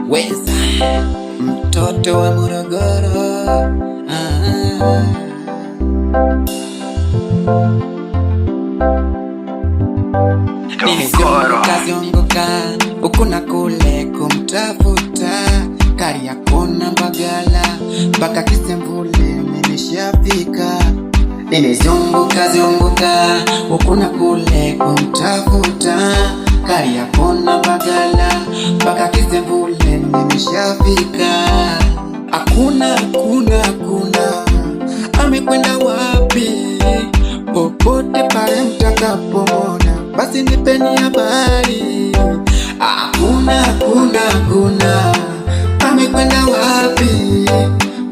Weza mtoto wa Morogoro. Nimezunguka huku na kule kumtafuta, Kariakoo na Mbagala mpaka Kisemvule nimeshafika. Nimezunguka huku na kule kumtafuta, Kariakoo na Mbagala mpaka Kisemvule nimeshafika. Hakuna amekwenda wapi? Popote pale mtakapomona, basi nipeni habari. Hakuna amekwenda wapi?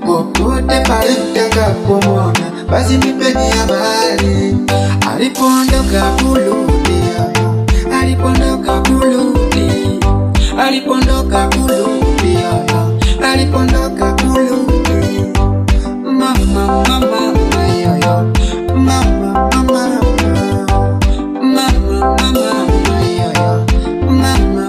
Popote pale mtakapomona, basi nipeni habari. Alipoondoka kurudi, alipoondoka kurudi, alipoondoka kurudi, alipoondoka kurudi. Mama yoyo, mama yoyo, mama.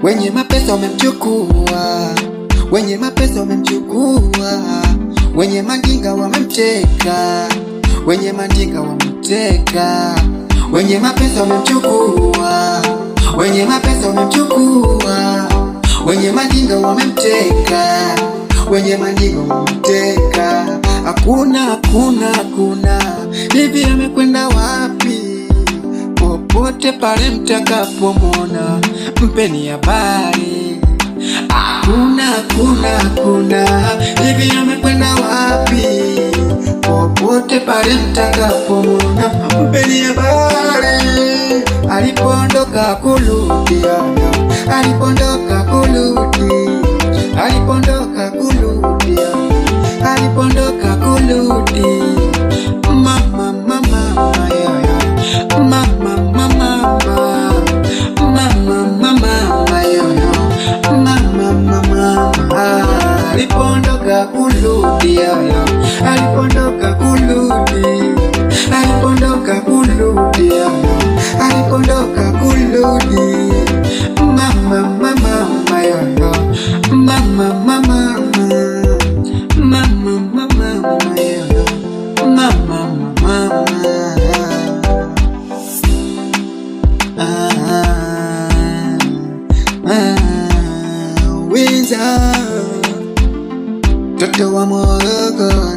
Wenye mapesa wamemchukua, wenye mapesa wamemchukua, wenye mandinga wamemteka, wenye mandinga wamemteka. Wenye mapesa wamemchukua, wenye mapesa wamemchukua, wenye mandinga wamemteka, wenye mandinga wamemteka. Hakuna hivi amekwenda wapi? Popote pale mtakapomona, mpeni habari. Hakuna hivi amekwenda wapi? Popote pale mtakapomona, mpeni habari. Alipoondoka kurudi, alipoondoka kurudi, alipoondoka kurudi, alipoondoka kurudi. Mama yoyo, mama yoyo, mama. Alipoondoka kurudi, alipoondoka kurudi, alipoondoka kurudi, alipoondoka kurudi. Mama yoyo, mama yoyo, mama. Weza mtoto wa Morogoro.